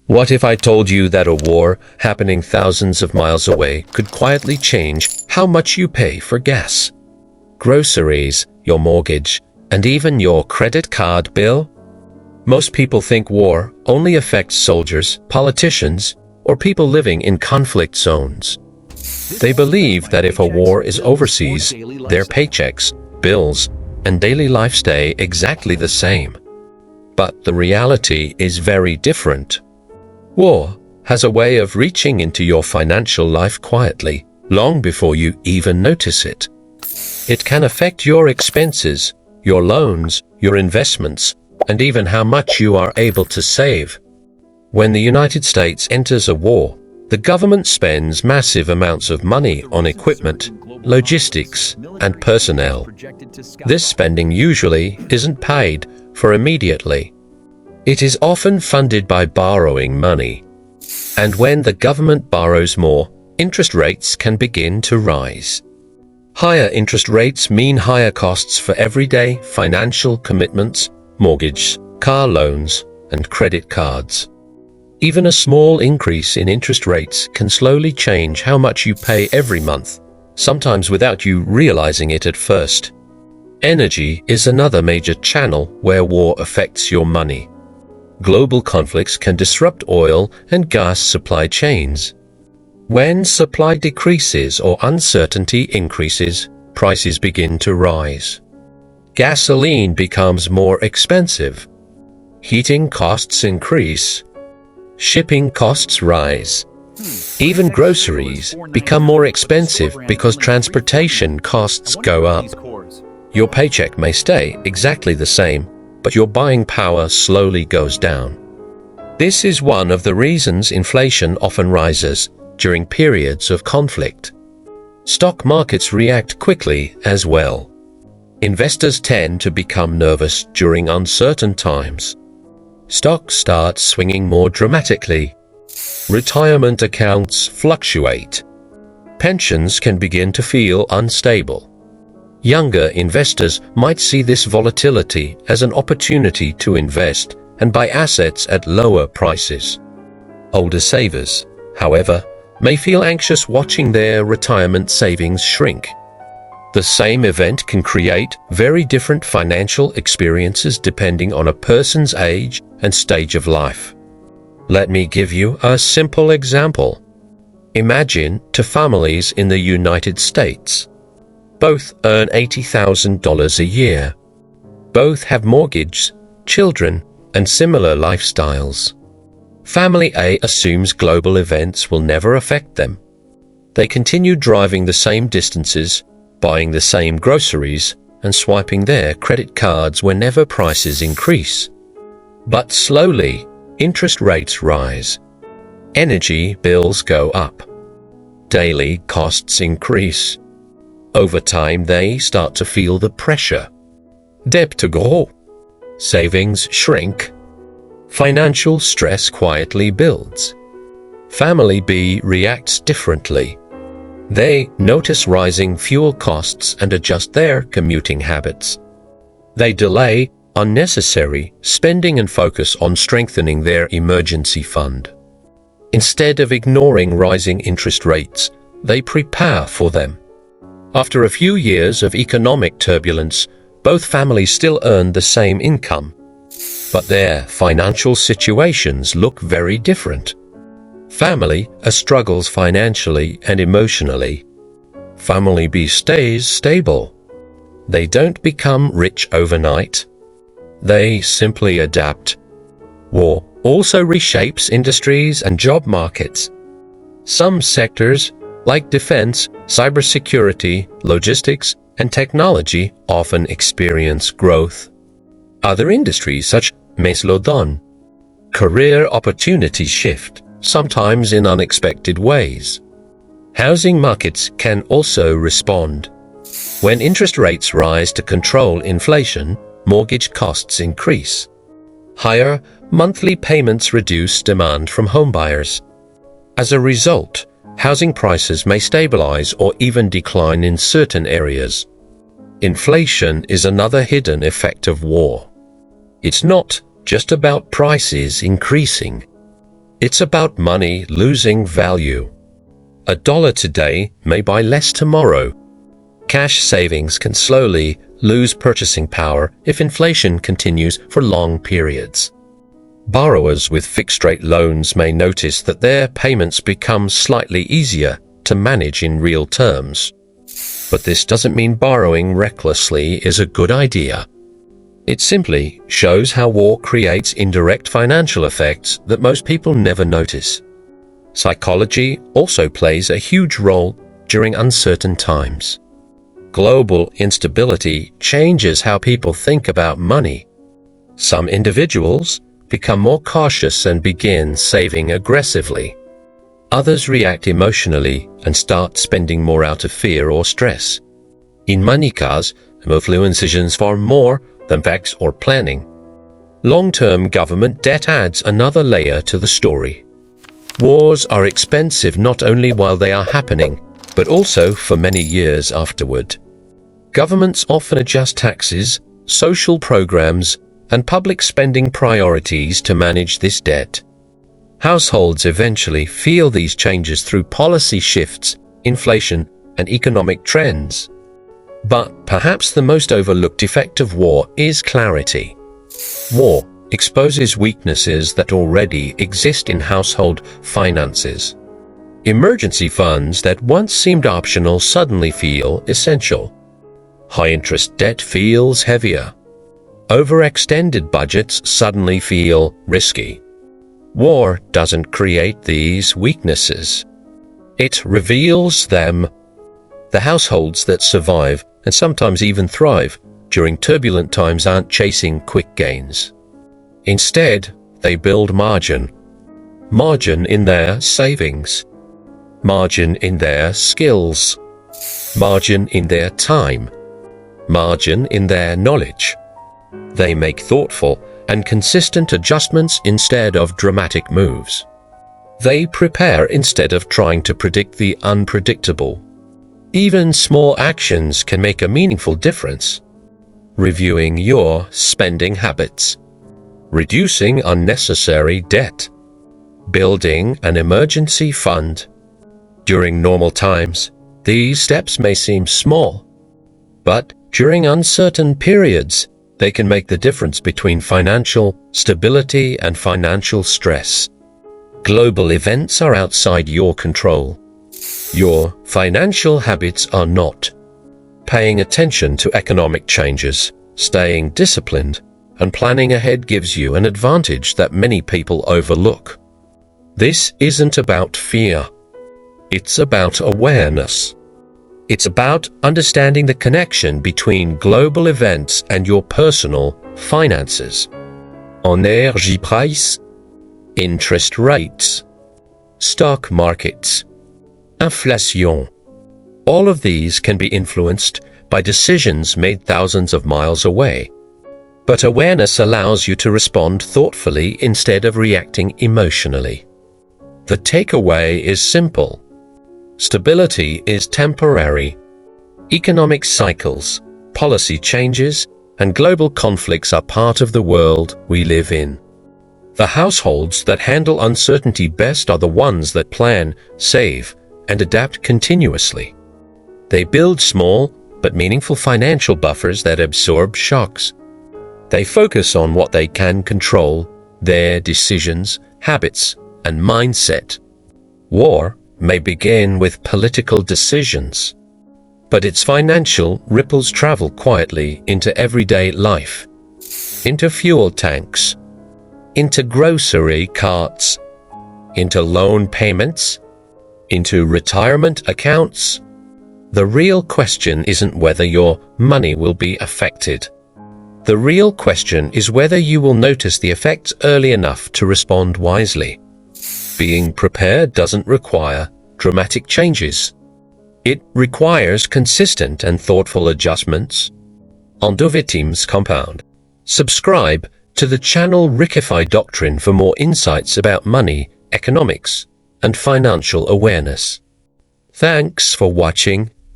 What if I told you that a war happening thousands of miles away could quietly change how much you pay for gas, groceries, your mortgage, and even your credit card bill? Most people think war only affects soldiers, politicians, or people living in conflict zones. They believe that if a war is overseas, their paychecks, bills, and daily life stay exactly the same. But the reality is very different. War has a way of reaching into your financial life quietly, long before you even notice it. It can affect your expenses, your loans, your investments, and even how much you are able to save. When the United States enters a war, the government spends massive amounts of money on equipment, logistics, and personnel. This spending usually isn't paid for immediately. It is often funded by borrowing money. And when the government borrows more, interest rates can begin to rise. Higher interest rates mean higher costs for everyday financial commitments, mortgage, car loans, and credit cards. Even a small increase in interest rates can slowly change how much you pay every month, sometimes without you realizing it at first. Energy is another major channel where war affects your money. Global conflicts can disrupt oil and gas supply chains. When supply decreases or uncertainty increases, prices begin to rise. Gasoline becomes more expensive. Heating costs increase. Shipping costs rise. Even groceries become more expensive because transportation costs go up. Your paycheck may stay exactly the same, but your buying power slowly goes down. This is one of the reasons inflation often rises during periods of conflict. Stock markets react quickly as well. Investors tend to become nervous during uncertain times. Stocks start swinging more dramatically. Retirement accounts fluctuate. Pensions can begin to feel unstable. Younger investors might see this volatility as an opportunity to invest and buy assets at lower prices. Older savers, however, may feel anxious watching their retirement savings shrink. The same event can create very different financial experiences depending on a person's age and stage of life. Let me give you a simple example. Imagine two families in the United States. Both earn $80,000 a year. Both have mortgages, children, and similar lifestyles. Family A assumes global events will never affect them. They continue driving the same distances, buying the same groceries, and swiping their credit cards whenever prices increase. But slowly, interest rates rise. Energy bills go up. Daily costs increase. Over time, they start to feel the pressure. Debt to grow. Savings shrink. Financial stress quietly builds. Family B reacts differently. They notice rising fuel costs and adjust their commuting habits. They delay unnecessary spending and focus on strengthening their emergency fund. Instead of ignoring rising interest rates, they prepare for them. After a few years of economic turbulence, both families still earn the same income, but their financial situations look very different. Family A struggles financially and emotionally. Family B stays stable. They don't become rich overnight. They simply adapt. War also reshapes industries and job markets. Some sectors, like defense, cybersecurity, logistics, and technology, often experience growth. Other industries, such as Lodon, career opportunities shift, sometimes in unexpected ways. Housing markets can also respond. When interest rates rise to control inflation, mortgage costs increase. Higher monthly payments reduce demand from homebuyers. As a result, housing prices may stabilize or even decline in certain areas. Inflation is another hidden effect of war. It's not just about prices increasing. It's about money losing value. A dollar today may buy less tomorrow. Cash savings can slowly lose purchasing power if inflation continues for long periods. Borrowers with fixed-rate loans may notice that their payments become slightly easier to manage in real terms. But this doesn't mean borrowing recklessly is a good idea. It simply shows how war creates indirect financial effects that most people never notice. Psychology also plays a huge role during uncertain times. Global instability changes how people think about money. Some individuals become more cautious and begin saving aggressively. Others react emotionally and start spending more out of fear or stress. In many cases, influence decisions far more than facts or planning. Long-term government debt adds another layer to the story. Wars are expensive not only while they are happening, but also for many years afterward. Governments often adjust taxes, social programs, and public spending priorities to manage this debt. Households eventually feel these changes through policy shifts, inflation, and economic trends. But perhaps the most overlooked effect of war is clarity. War exposes weaknesses that already exist in household finances. Emergency funds that once seemed optional suddenly feel essential. High-interest debt feels heavier. Overextended budgets suddenly feel risky. War doesn't create these weaknesses. It reveals them. The households that survive, and sometimes even thrive, during turbulent times aren't chasing quick gains. Instead, they build margin. Margin in their savings. Margin in their skills. Margin in their time. Margin in their knowledge. They make thoughtful and consistent adjustments instead of dramatic moves. They prepare instead of trying to predict the unpredictable. Even small actions can make a meaningful difference. Reviewing your spending habits. Reducing unnecessary debt. Building an emergency fund. During normal times, these steps may seem small, but during uncertain periods, they can make the difference between financial stability and financial stress. Global events are outside your control. Your financial habits are not. Paying attention to economic changes, staying disciplined, and planning ahead gives you an advantage that many people overlook. This isn't about fear. It's about awareness. It's about understanding the connection between global events and your personal finances. Energy price, interest rates, stock markets, inflation. All of these can be influenced by decisions made thousands of miles away. But awareness allows you to respond thoughtfully instead of reacting emotionally. The takeaway is simple. Stability is temporary. Economic cycles, policy changes, and global conflicts are part of the world we live in. The households that handle uncertainty best are the ones that plan, save, and adapt continuously. They build small but meaningful financial buffers that absorb shocks. They focus on what they can control, their decisions, habits, and mindset. War may begin with political decisions, but its financial ripples travel quietly into everyday life, into fuel tanks, into grocery carts, into loan payments, into retirement accounts. The real question isn't whether your money will be affected. The real question is whether you will notice the effects early enough to respond wisely. Being prepared doesn't require dramatic changes. It requires consistent and thoughtful adjustments. En deux victimes compound. Subscribe to the channel Rickify Doctrine for more insights about money, economics, and financial awareness. Thanks for watching.